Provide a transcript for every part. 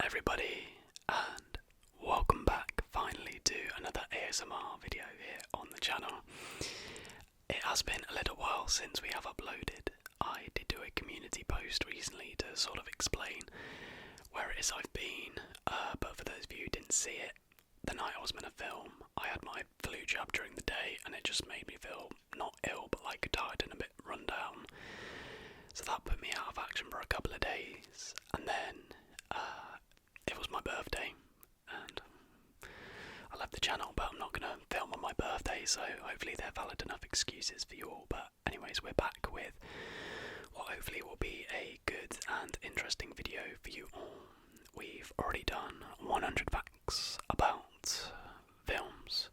everybody, and welcome back finally to another ASMR video here on the channel. It has been a little while since we have uploaded. I did do a community post recently to sort of explain where it is I've been, but for those of you who didn't see it, the night I was meant to film, I had my flu jab during the day and it just made me feel not ill but like tired and a bit run down. So that put me out of action for a couple of days, and then it was my birthday, and I left the channel, but I'm not going to film on my birthday, so hopefully they're valid enough excuses for you all. But anyways, we're back with what hopefully will be a good and interesting video for you all. We've already done 100 facts about films.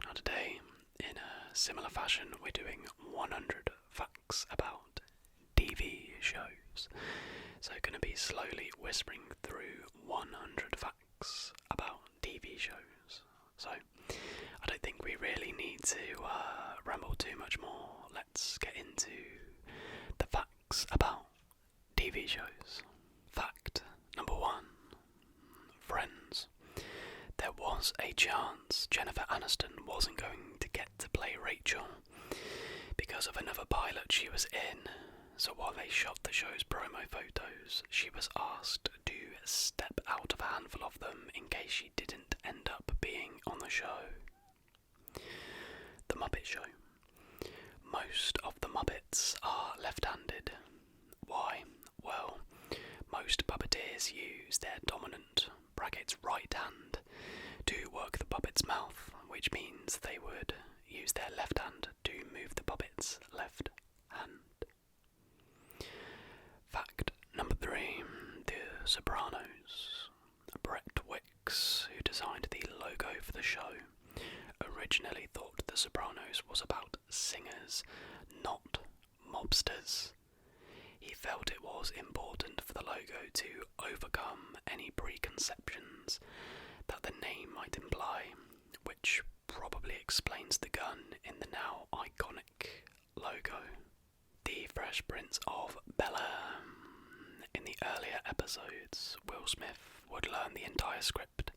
Now today, in a similar fashion, we're doing 100 facts about TV shows. So going to be slowly whispering through 100 facts about TV shows. So I don't think we really need to ramble too much more. Let's get into the facts about TV shows. Fact number 1. Friends. There was a chance Jennifer Aniston wasn't going to get to play Rachel because of another pilot she was in. So while they shot the show's promo photos, she was asked to step out of a handful of them in case she didn't end up being on the show. The Muppet Show. Most of the Muppets are left-handed. Why? Well, most puppeteers use their dominant (right hand) to work the puppet's mouth, which means they would use their left hand to move the puppet's left hand. Fact number 3. The Sopranos. Brett Wicks, who designed the logo for the show, originally thought The Sopranos was about singers, not mobsters. He felt it was important for the logo to overcome any preconceptions that the name might imply, which probably explains the gun in the now iconic logo. The Fresh Prince of Bel-Air. In the earlier episodes, Will Smith would learn the entire script,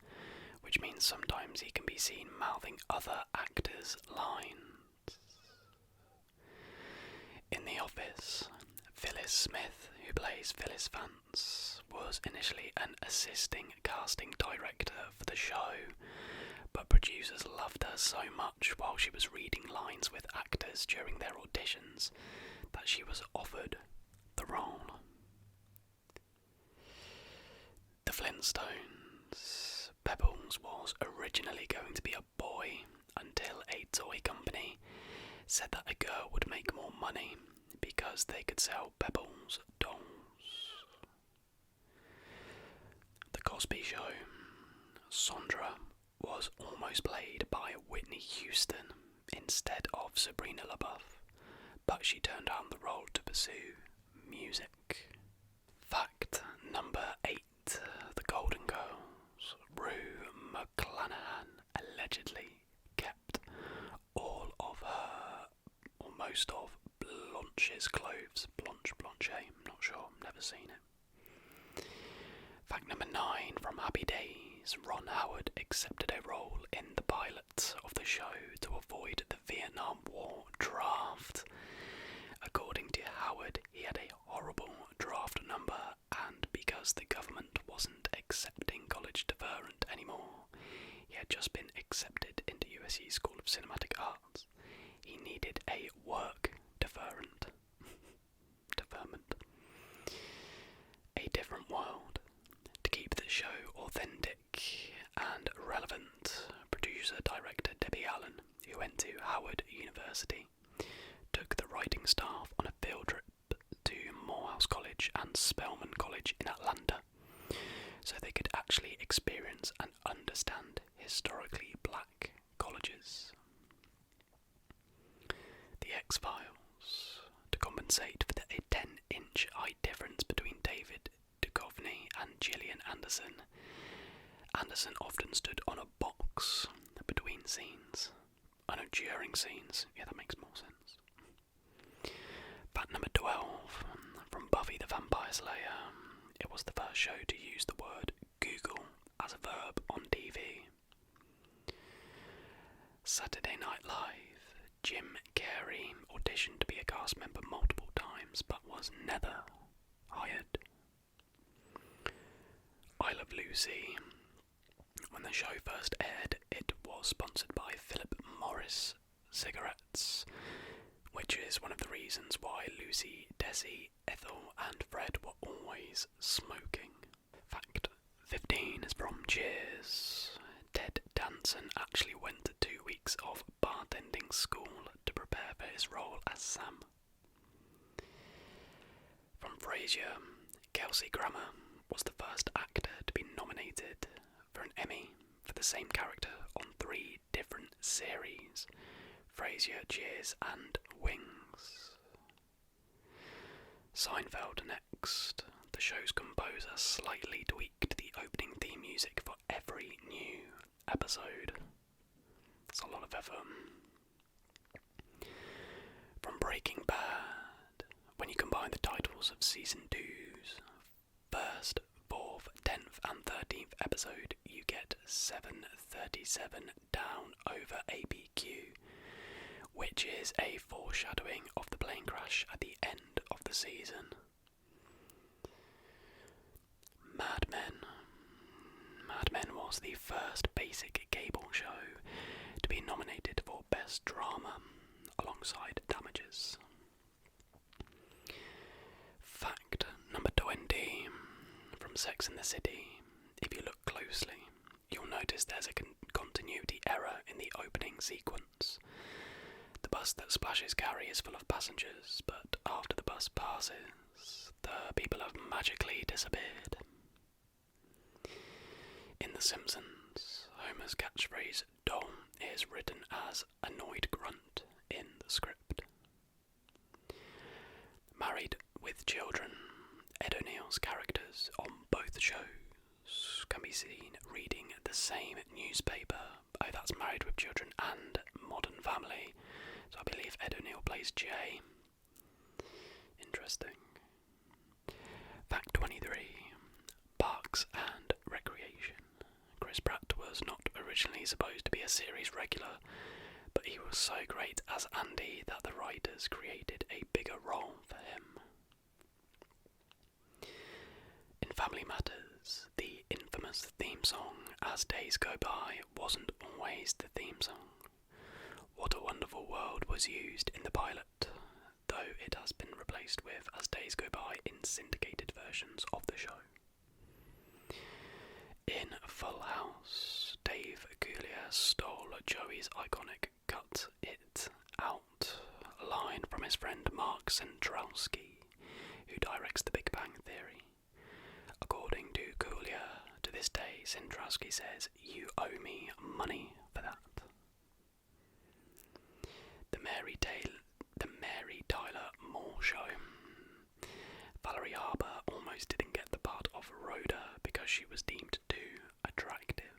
which means sometimes he can be seen mouthing other actors' lines. In The Office, Phyllis Smith, who plays Phyllis Vance, was initially an assisting casting director for the show, but producers loved her so much while she was reading lines with actors during their auditions that she was offered the role. The Flintstones. Pebbles was originally going to be a boy until a toy company said that a girl would make more money because they could sell Pebbles dolls. The Cosby Show. Sandra was almost played by Whitney Houston instead of Sabrina LaBeouf, but she turned down the role to pursue music. Fact number 8. The Golden Girls. Rue McClanahan allegedly kept all of her, or most of, Blanche's clothes. Blanche, I'm not sure, never seen it. Fact number 9. From Happy Days. Ron Howard accepted a role in the pilot of the show to avoid the Vietnam War draft. According to Howard, he had a horrible draft number, and because the government wasn't accepting college deferment anymore, he had just been accepted into USC School of Cinematic Arts. He needed a work deferment. A Different World. To keep the show authentic and relevant, producer-director Debbie Allen, who went to Howard University, took the writing staff on a field trip to Morehouse College and Spelman College in Atlanta, so they could actually experience and understand historically black colleges. The X-Files. To compensate for the 10-inch height difference between David Duchovny and Gillian Anderson, Anderson often stood on a box between scenes. I know, during scenes. Yeah, that makes more sense. Fact number 12. From Buffy the Vampire Slayer. It was the first show to use the word Google Night Live, Jim Carrey auditioned to be a cast member multiple times but was never hired. I Love Lucy. When the show first aired, it was sponsored by Philip Morris cigarettes, which is one of the reasons why Lucy, Desi, Ethel and Fred were always smoking. Fact 15 is from Cheers. Ted Danson actually went to 2 weeks of bartending school to prepare for his role as Sam. From Frasier, Kelsey Grammer was the first actor to be nominated for an Emmy for the same character on 3 different series: Frasier, Cheers and Wings. Seinfeld next. The show's composer slightly tweaked the opening theme music for every new episode. It's a lot of effort. From Breaking Bad. When you combine the titles of Season 2's first, 4th, 10th and 13th episode, you get 737 down over ABQ, which is a foreshadowing of the plane crash at the end of the season. Mad Men. Mad Men was the first basic cable show to be nominated for Best Drama, alongside Damages. Fact number 20. From Sex and the City. If you look closely, you'll notice there's a continuity error in the opening sequence. The bus that splashes Carrie is full of passengers, but after the bus passes, the people have magically disappeared. In The Simpsons, Homer's catchphrase "Dom" is written as annoyed grunt in the script. Married with Children. Ed O'Neill's characters on both shows can be seen reading the same newspaper. Oh, that's Married with Children and Modern Family. So I believe Ed O'Neill plays Jay. Interesting. Fact 23. Parks and Recreation. Chris Pratt was not originally supposed to be a series regular, but he was so great as Andy that the writers created a bigger role for him. In Family Matters, the infamous theme song As Days Go By wasn't always the theme song. What a Wonderful World was used in the pilot, though it has been replaced with As Days Go By in syndicated versions of the show. In Full House, Dave Coulier stole Joey's iconic "Cut It Out" line from his friend Mark Centralski, who directs The Big Bang Theory. According to Coulier, to this day, Centralski says, "You owe me money for that." The Mary Tyler Moore Show. Valerie Harper almost didn't get the part of Rhoda because she was deemed too attractive.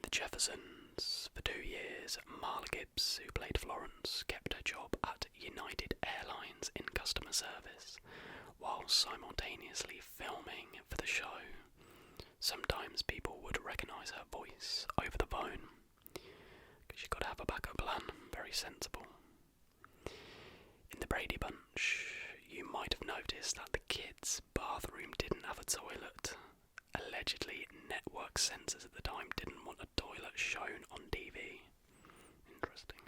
The Jeffersons. For 2 years, Marla Gibbs, who played Florence, kept her job at United Airlines in customer service, while simultaneously filming for the show. Sometimes people would recognise her voice over the phone, because you've got to have a backup plan. Very sensible. In the Brady Bunch, you might have noticed that the kids' bathroom didn't have a toilet. Allegedly, network censors at the time didn't want a toilet shown on TV. Interesting.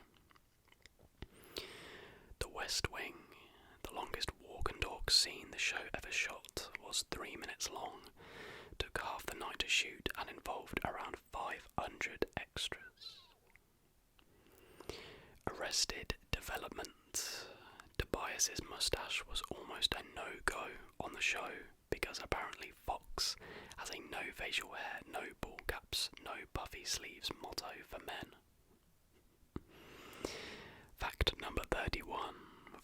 The West Wing. The longest walk and talk scene the show ever shot was 3 minutes long, took half the night to shoot, and involved around 500 extras. Arrested Development. Tobias's mustache was almost a no-go on the show because apparently Fox has a no facial hair, no ball caps, no puffy sleeves motto for men. Fact number 31.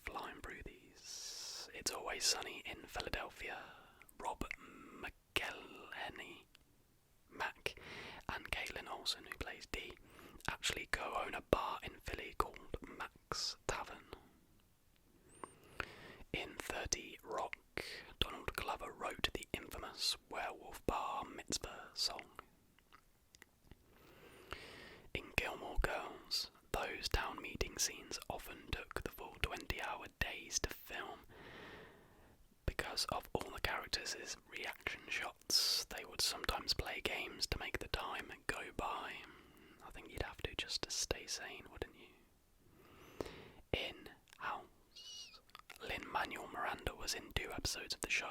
Flying through these. It's Always Sunny in Philadelphia. Rob McElhenney, Mac, and Caitlin Olsen, who plays Dee, actually co-own a bar in Philly called Mac's Tavern. In 30 Rock, Donald Glover wrote the infamous Werewolf Bar Mitzvah song. In show's town meeting scenes often took the full 20-hour days to film. Because of all the characters' reaction shots, they would sometimes play games to make the time go by. I think you'd have to just to stay sane, wouldn't you? In House, Lin-Manuel Miranda was in 2 episodes of the show.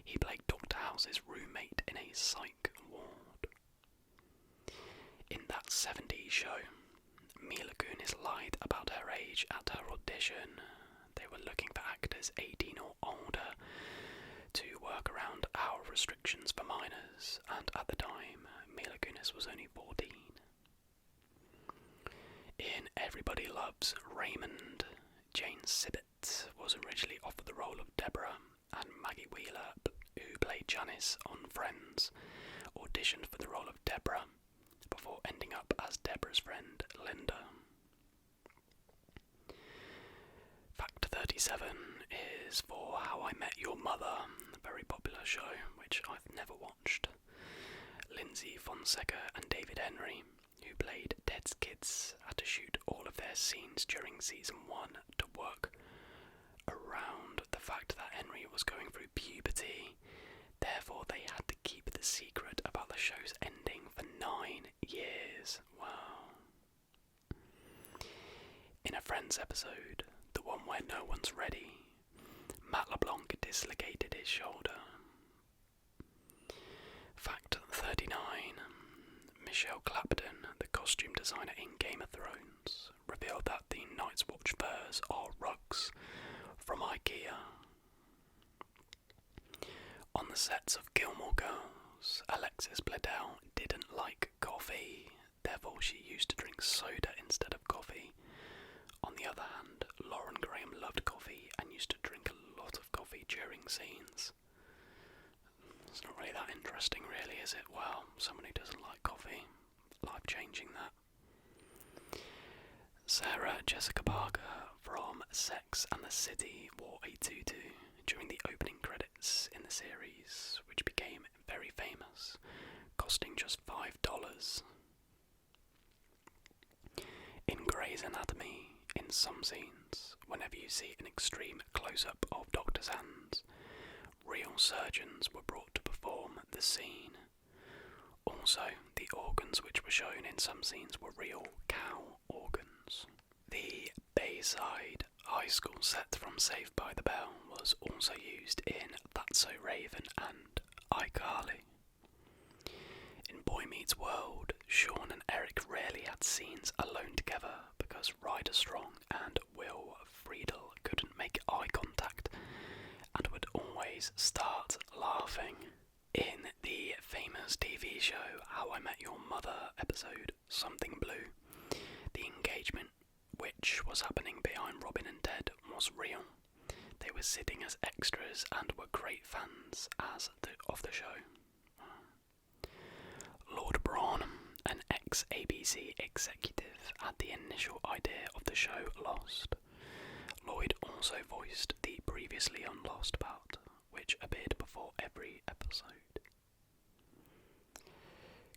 He played Dr. House's roommate in a psych ward. In that 70s show, Mila Kunis lied about her age at her audition. They were looking for actors 18 or older to work around our restrictions for minors, and at the time, Mila Kunis was only 14. In Everybody Loves Raymond, Jane Sibbett was originally offered the role of Deborah, and Maggie Wheeler, who played Janice on Friends, auditioned for the role of Deborah before ending up as Deborah's friend Linda. Fact 37 is for How I Met Your Mother, a very popular show which I've never watched. Lindsay Fonseca and David Henry, who played Ted's kids, had to shoot all of their scenes during season 1 to work around the fact that Henry was going through puberty. Therefore, they had to keep the secret about the show's ending for 9 years. Wow. In a Friends episode, the one where no one's ready, Matt LeBlanc dislocated his shoulder. Fact 39. Michelle Clapton, the costume designer in Game of Thrones, revealed that the Night's Watch furs are rugs from IKEA. On the sets of Gilmore Girls, Alexis Bledel didn't like coffee, therefore she used to drink soda instead of coffee. On the other hand, Lauren Graham loved coffee and used to drink a lot of coffee during scenes. It's not really that interesting, really, is it? Well, someone who doesn't like coffee, life-changing that. Sarah Jessica Parker from Sex and the City wore a tutu during the opening credits in the series, which became very famous, costing just $5. In Grey's Anatomy, in some scenes, whenever you see an extreme close-up of doctors' hands, real surgeons were brought to perform the scene. Also, the organs which were shown in some scenes were real cow organs. The Bayside High School set from Saved by the Bell was also used in That's So Raven and iCarly. In Boy Meets World, Sean and Eric rarely had scenes alone together because Ryder Strong and Will Friedle couldn't make eye contact and would always start laughing. In the famous TV show How I Met Your Mother episode Something Blue, the engagement which was happening behind Robin and Ted was real. They were sitting as extras and were great fans of the show. Lord Braun, an ex-ABC executive, had the initial idea of the show Lost. Lloyd also voiced the previously on Lost part, which appeared before every episode.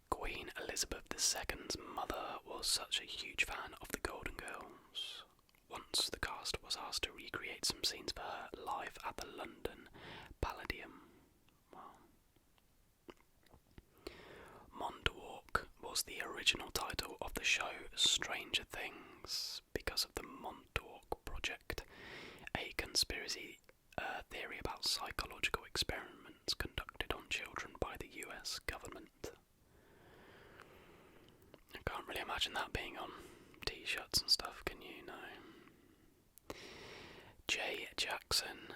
Queen Elizabeth II's mother was such a huge fan of the Golden Girls. Once the cast was asked to recreate some scenes for her live at the London Palladium. Montauk was the original title of the show Stranger Things because of the Montauk Project, a conspiracy theory about psychological experiments conducted on children by the US government. I can't really imagine that being on t-shirts and stuff, can you? No. Jay Jackson.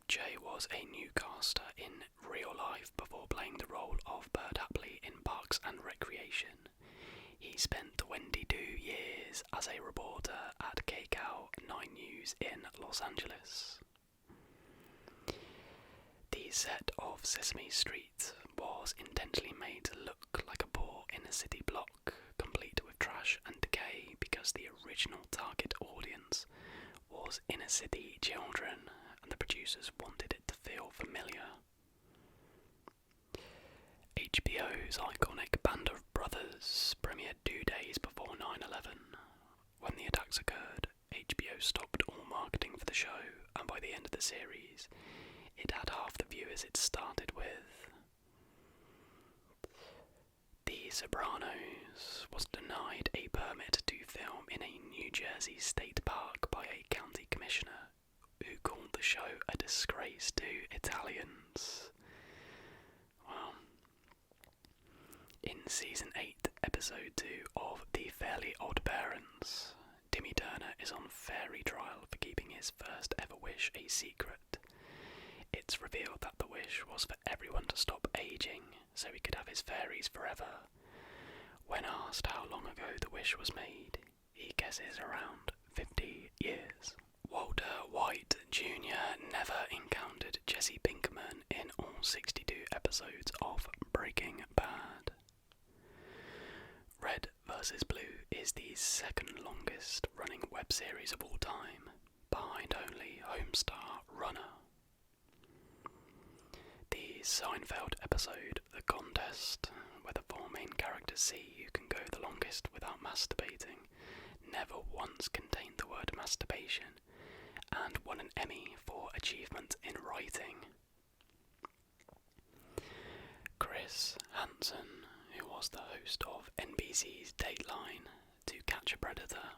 Jay was a newscaster in real life before playing the role of Bert Hapley in Parks and Recreation. He spent 22 years as a reporter at KCAL 9 News in Los Angeles. The set of Sesame Street was intentionally made to look like a poor inner city block, complete with trash and decay, because the original target audience was inner city children, and the producers wanted it to feel familiar. HBO's iconic Band of Brothers premiered 2 days before 9/11. contracts occurred, HBO stopped all marketing for the show, and by the end of the series, it had half the viewers it started with. The Sopranos was denied a permit to film in a New Jersey state park by a county commissioner who called the show a disgrace to Italians. Well, in Season 8, Episode 2 of The Fairly Odd Parents, Timmy Turner is on fairy trial for keeping his first ever wish a secret. It's revealed that the wish was for everyone to stop aging so he could have his fairies forever. When asked how long ago the wish was made, he guesses around 50 years. Walter White Jr. never encountered Jesse Pinkman in all 62 episodes of Breaking Bad. Red vs. Blue is the second longest running web series of all time, behind only Homestar Runner. The Seinfeld episode, The Contest, where the four main characters see who can go the longest without masturbating, never once contained the word masturbation, and won an Emmy for achievement in writing. Chris Hansen, who was the host of NBC's Dateline To Catch a Predator,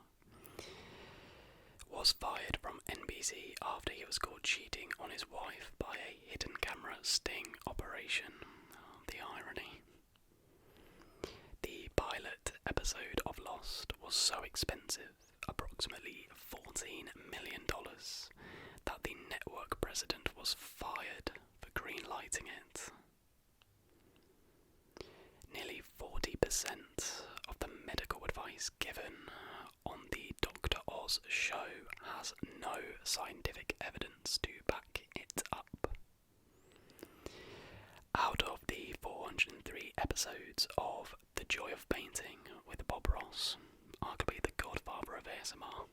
was fired from NBC after he was caught cheating on his wife by a hidden camera sting operation. The irony. The pilot episode of Lost was so expensive, approximately $14 million, that the network president was fired for greenlighting it. Nearly 40% of the medical advice given on the Dr. Oz show has no scientific evidence to back it up. Out of the 403 episodes of The Joy of Painting with Bob Ross, arguably the godfather of ASMR,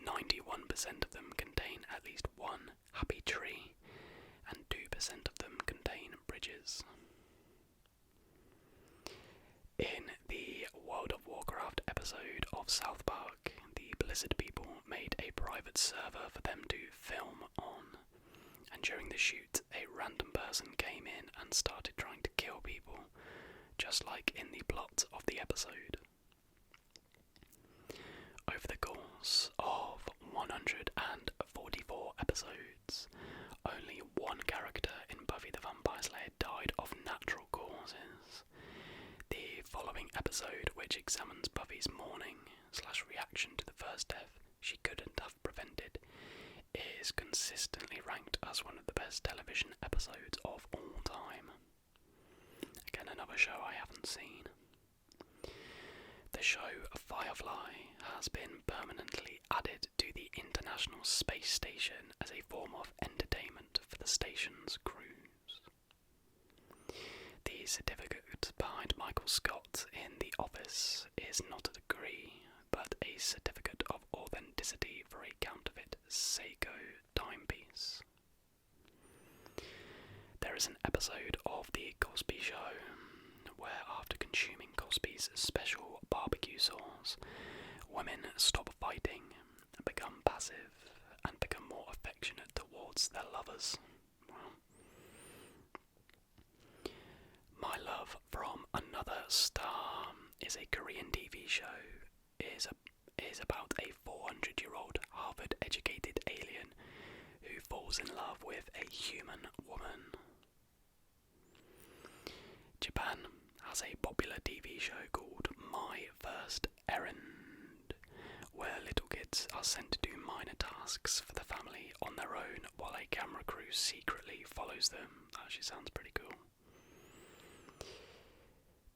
91% of them contain at least one happy tree, and 2% of them contain bridges. In the World of Warcraft episode of South Park, the Blizzard people made a private server for them to film on, and during the shoot, a random person came in and started trying to kill people, just like in the plot of the episode. Over the course of 144 episodes, only one character in Buffy the Vampire Slayer died of natural causes. The following episode, which examines Buffy's mourning/reaction to the first death she couldn't have prevented, is consistently ranked as one of the best television episodes of all time. Again, another show I haven't seen. The show Firefly has been permanently added to the International Space Station as a form of entertainment for the station's crews. The certificate behind Michael Scott in The Office is not a degree, but a certificate of authenticity for a counterfeit Seiko timepiece. There is an episode of The Cosby Show where, after consuming Cosby's special barbecue sauce, women stop fighting, become passive, and become more affectionate towards their lovers. Well, My Love from Another Star is a Korean TV show. Is about a 400-year-old Harvard-educated alien who falls in love with a human woman. Japan has a popular TV show called My First Errand, where little kids are sent to do minor tasks for the family on their own while a camera crew secretly follows them. That actually sounds pretty cool.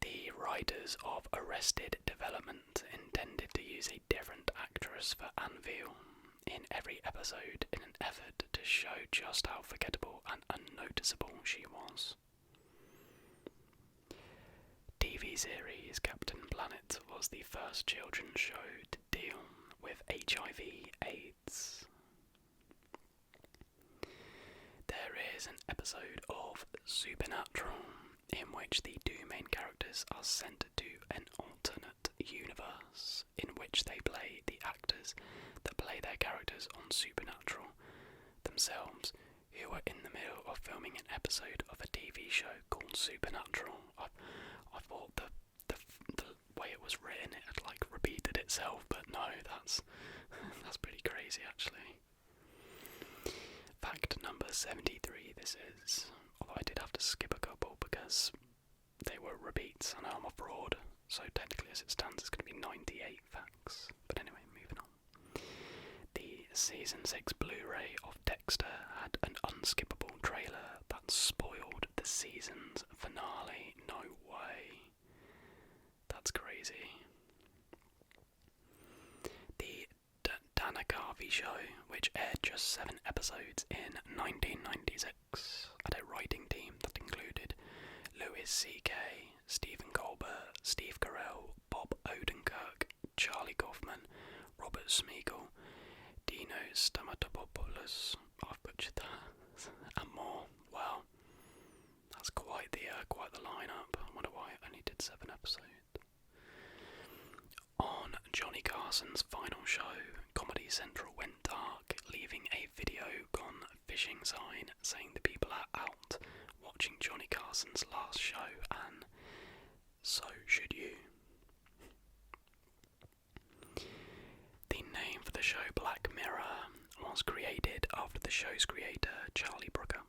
The writers of Arrested Development intended to use a different actress for Anvil in every episode in an effort to show just how forgettable and unnoticeable she was. TV series Captain Planet was the first children's show to deal with HIV/AIDS. There is an episode of Supernatural in which the two main characters are sent to an alternate universe in which they play the actors that play their characters on Supernatural themselves, who are in the middle of filming an episode of a TV show called Supernatural. I thought the way it was written, it had like repeated itself, but no, that's pretty crazy actually. Fact number 73 this is, although I did have to skip a couple because they were repeats. I know I'm a fraud, so technically as it stands it's going to be 98 facts. But anyway, moving on. The Season 6 Blu-ray of Dexter had an unskippable trailer that spoiled the season's finale. No way. That's crazy. The Dana Carvey Show, which aired just 7 episodes in 1996, had a writing team that included Louis C.K., Stephen Colbert, Steve Carell, Bob Odenkirk, Charlie Kaufman, Robert Smigel, Dino Stamatopoulos, I've butchered that, and more. Wow, that's quite the lineup. I wonder why it only did 7 episodes. On Johnny Carson's final show, Comedy Central went dark, leaving a video gone fishing sign saying the people are out watching Johnny Carson's last show, and so should you. The name for the show Black Mirror was created after the show's creator, Charlie Brooker,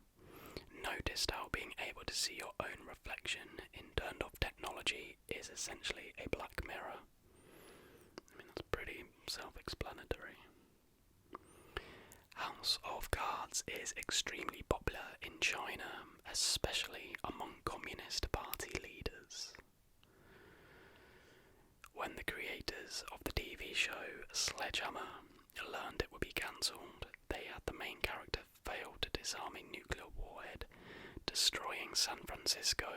noticed how being able to see your own reflection in turned-off technology is essentially a black mirror. I mean, that's pretty self-explanatory. House of Cards is extremely popular in China, especially among Communist Party leaders. When the creators of the TV show Sledgehammer learned it would be cancelled, they had the main character fail to disarm a nuclear warhead, destroying San Francisco.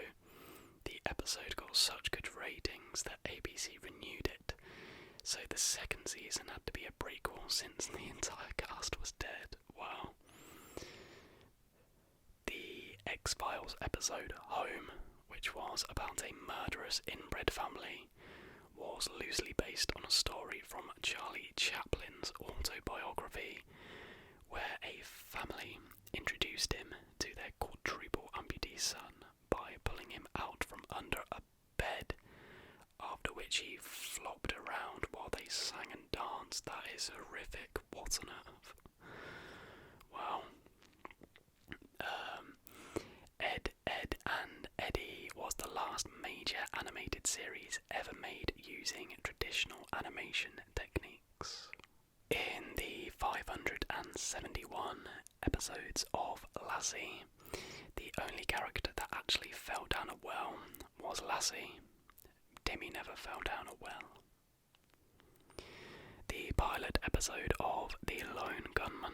The episode got such good ratings that ABC renewed it, so the second season had to be a prequel since the entire cast was dead. Wow. The X-Files episode Home, which was about a murderous inbred family, was loosely based on a story from Charlie Chaplin's autobiography, where a family introduced him to their quadruple amputee son by pulling him out from under a bed, after which he flopped around while they sang and danced. That is horrific. What on earth? Wow. Ed and Eddie was the last major animated series ever made using traditional animation techniques. In the 571 episodes of Lassie, the only character that actually fell down a well was Lassie. Timmy never fell down a well. The pilot episode of The Lone Gunman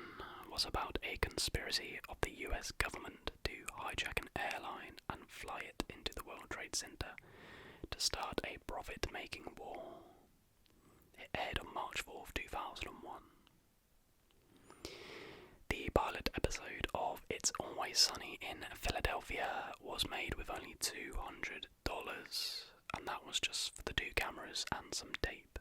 was about a conspiracy of the US government to hijack an airline and fly it into the World Trade Center to start a profit-making war. It aired on March 4th, 2001. The pilot episode of It's Always Sunny in Philadelphia was made with only $200, and that was just for the 2 cameras and some tape.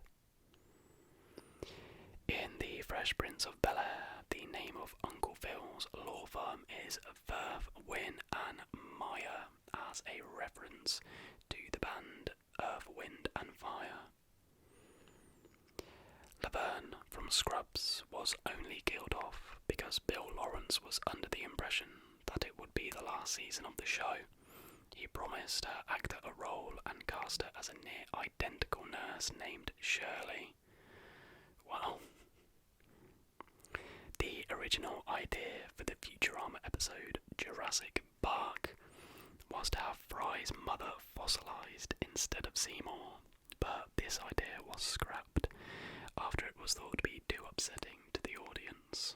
In The Fresh Prince of Bel-Air, the name of Uncle Phil's law firm is Verve, Wynn and Meyer, as a reference to the band Earth, Wind and Fire. Laverne from Scrubs was only killed off because Bill Lawrence was under the impression that it would be the last season of the show. He promised her actor a role and cast her as a near-identical nurse named Shirley. Well, the original idea for the Futurama episode Jurassic Park was to have Fry's mother fossilized instead of Seymour, but this idea was scrapped after it was thought to be too upsetting to the audience.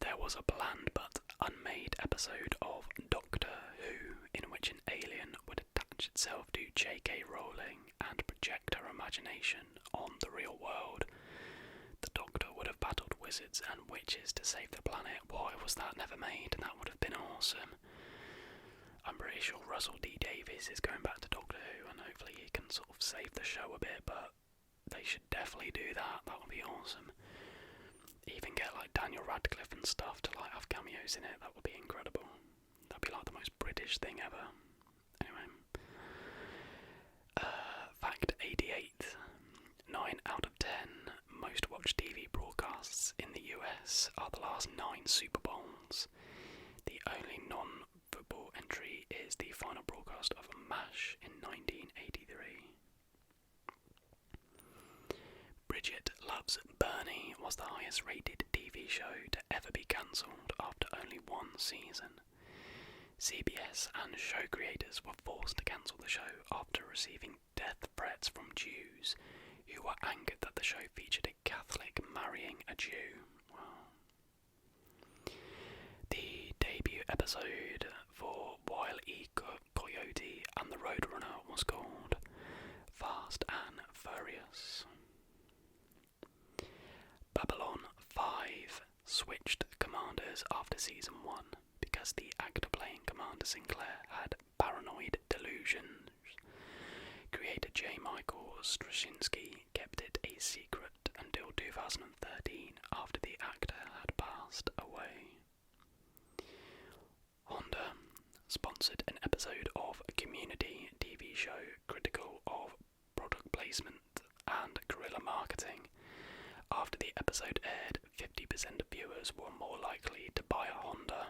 There was a planned but unmade episode of Doctor Who in which an alien would attach itself to J.K. Rowling and project her imagination on the real world. The Doctor would have battled wizards and witches to save the planet. Why was that never made? That would have been awesome. I'm pretty sure Russell D Davies is going back to Doctor Who, and hopefully he can sort of save the show a bit, but they should definitely do that. That would be awesome. Even get like Daniel Radcliffe and stuff to like have cameos in it. That would be incredible. That'd be like the most British thing ever. Anyway, fact 88. 9 out of 10 most watched TV broadcasts in the US are the last 9 Super Bowls. The only non-football entry is the final broadcast of MASH in 1983. Bridget Loves Bernie was the highest rated TV show to ever be cancelled after only 1 season. CBS and show creators were forced to cancel the show after receiving death threats from Jews who were angered that the show featured a Catholic marrying a Jew. Wow. The debut episode for Wile E. Coyote and the Roadrunner was called Fast and Furious. Babylon 5 switched commanders after season 1 because the actor playing Commander Sinclair had paranoid delusions. Creator J. Michael Straczynski kept it a secret until 2013 after the actor had passed away. Honda sponsored an episode of a Community TV show critical of product placement and guerrilla marketing. After the episode aired, 50% of viewers were more likely to buy a Honda.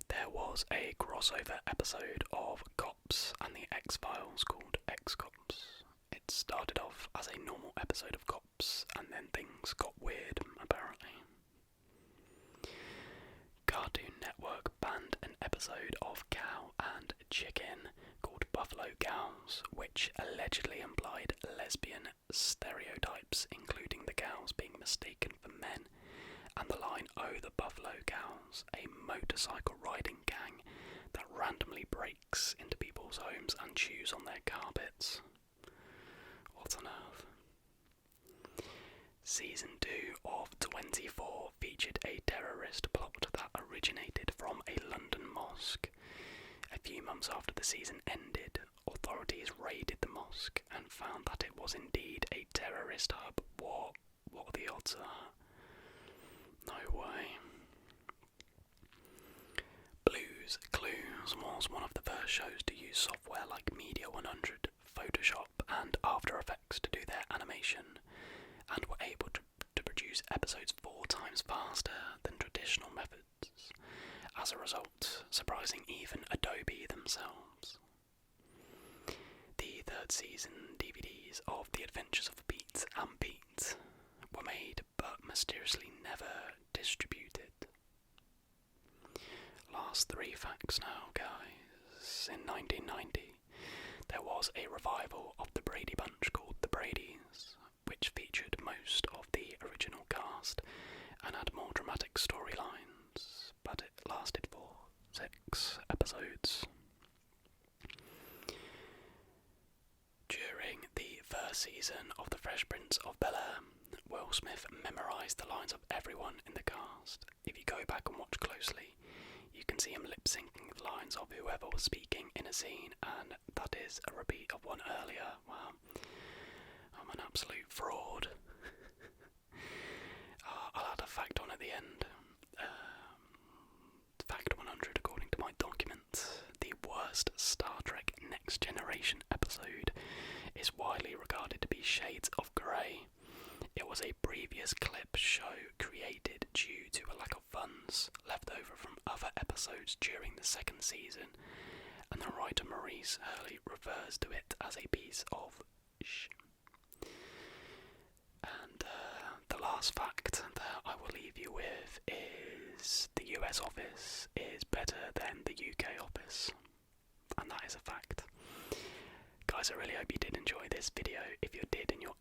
There was a crossover episode of Cops and the X-Files called X-Cops. It started off as a normal episode of Cops, and then things got weird, apparently. Cartoon Network banned an episode of Cow and Chicken called Buffalo Gals, which allegedly implied lesbian stereotypes, including the cows being mistaken for men, and the line, "Oh, the Buffalo Gals," a motorcycle riding gang that randomly breaks into people's homes and chews on their carpets. What on earth? Season 2 of 24 featured a terrorist plot that originated from a London mosque. A few months after the season ended, authorities raided the mosque and found that it was indeed a terrorist hub. What are the odds of that? No way. Blue's Clues was one of the first shows to use software like Media 100, Photoshop and After Effects to do their animation, and were able to produce episodes 4 times faster than traditional methods, as a result surprising even Adobe themselves. The 3rd season DVDs of The Adventures of Pete and Pete were made but mysteriously never distributed. Last 3 facts now, guys. In 1990, there was a revival of the Brady Bunch called The Bradys, which featured most of the original cast and had more dramatic storylines, but it lasted for 6 episodes. During the 1st season of The Fresh Prince of Bel-Air, Will Smith memorised the lines of everyone in the cast. If you go back and watch closely, you can see him lip-syncing the lines of whoever was speaking in a scene, and that is a repeat of one earlier. Wow, I'm an absolute fraud. I'll add a fact on at the end. Fact 100, according to my document, the worst Star Trek Next Generation episode is widely regarded to be Shades of Grey. It was a previous clip show created due to a lack of funds left over from other episodes during the 2nd season, and the writer Maurice Hurley refers to it as a piece of sh. And the last fact that I will leave you with is the US office is better than the UK office, and that is a fact. Guys, I really hope you did enjoy this video. If you did and you're